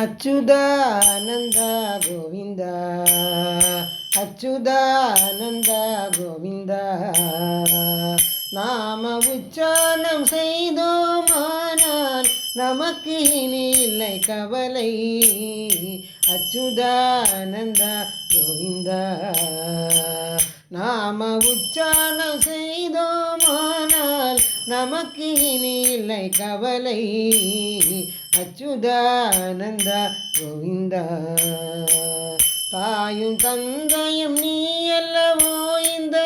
அச்சுதானந்த கோவிந்த அச்சுதானந்த கோவிந்த நாம உச்சாரணம் செய்தோமானால் நமக்கு இனி இல்லை கவலை. அச்சுதானந்த கோவிந்த நாம உச்சாரணம் செய்தோமானால் நமக்கு இனி இல்லை கவலை. அச்சுதானந்த கோவிந்த தாயும் தந்தையும் நீ அல்லவோ, இந்த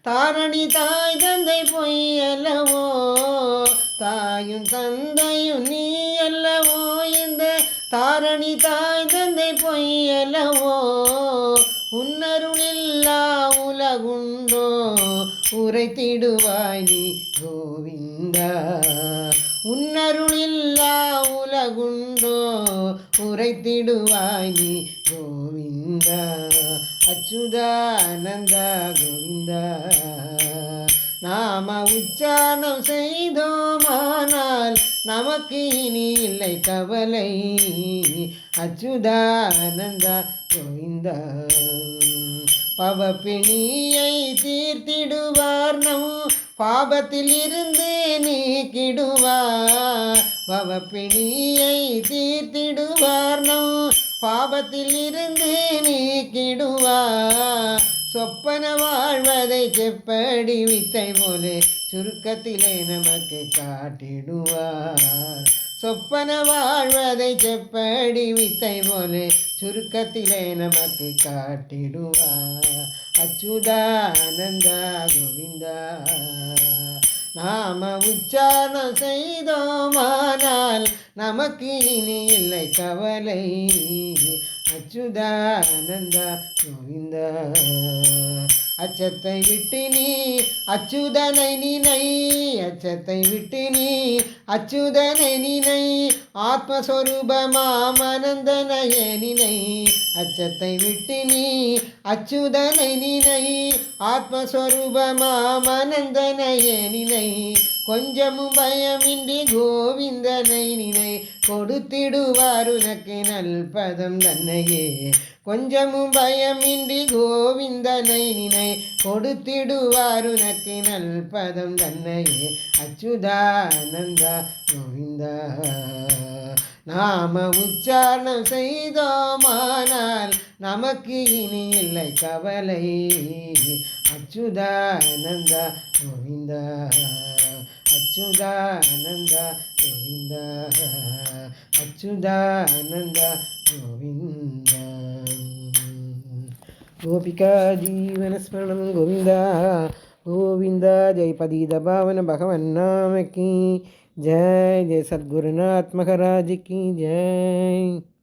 தாரணி தாய் தந்தை பொய் அல்லவோ. தாயும் தந்தையும் நீ அல்லவோ, இந்த தாரணி தாய் தந்தை பொய் அல்லவோ. உன்னருளில்லா உலகுண்டோ உரைத்திடுவாய் நீ கோவிந்தா. உன்னருளில்லா உலகுண்டோ உரைத்திடுவாய் நீ கோவிந்தா. அச்சுதானந்த கோவிந்தா நாம உச்சாரணம் செய்தோமானால் நமக்கு இனி இல்லை கவலை. அச்சுதானந்த கோவிந்தா பவப்பிணியை தீர்த்திடுவார் நம் பாபத்தில் இருந்து நீக்கிடுவார். பவப்பிணியை தீர்த்திடுவார் நம் பாபத்தில் இருந்து நீக்கிடுவார். சொப்பன வாழ்வதை செப்படி வித்தை போலே சுருக்கத்திலே நமக்கு காட்டிடுவார். சொப்பன வாழ்வதை செப்படி வித்தை போலே சுருக்கத்திலே நமக்கு காட்டிடுவார். அச்சுதானந்த கோவிந்தா நாம உச்சாரணம் செய்தோமானால் நமக்கு இனி இல்லை கவலை. அச்சுதானந்த கோவிந்தா அச்சத்தை விட்டு நீ அச்சுதனை நினை. அச்சத்தை விட்டு நீ அச்சுதனை நினை. ஆத்மஸ்வரூபமாமனந்தனைய நினை. அச்சத்தை விட்டு நீ அச்சுதனை நினை. ஆத்மஸ்வரூபமாமனந்தனைய நினை. கொஞ்சமும் பயமின்றி கோவிந்தனை நினை. கொடுத்திடுவார் உனக்கு நல்பதம் தன்னையே. கொஞ்சமும் பயமின்றி கோவிந்தனை நினை. கொடுத்திடுவார் உனக்கு நல்பதம் தன்னையே. அச்சுதானந்த கோவிந்தா நாம உச்சாரணம் செய்தோமானால் நமக்கு இனி இல்லை கவலை. அச்சுதானந்த கோவிந்தா அச்சுதானந்த கோவிந்த அச்சுதானந்த கோவிந்த. கோபிகா ஜீவனஸ்மரணம் கோவிந்த கோவிந்த. ஜெய் पतित पावन भगवान नाम की जय. जय सद्गुरुनाथ महाराज की जय.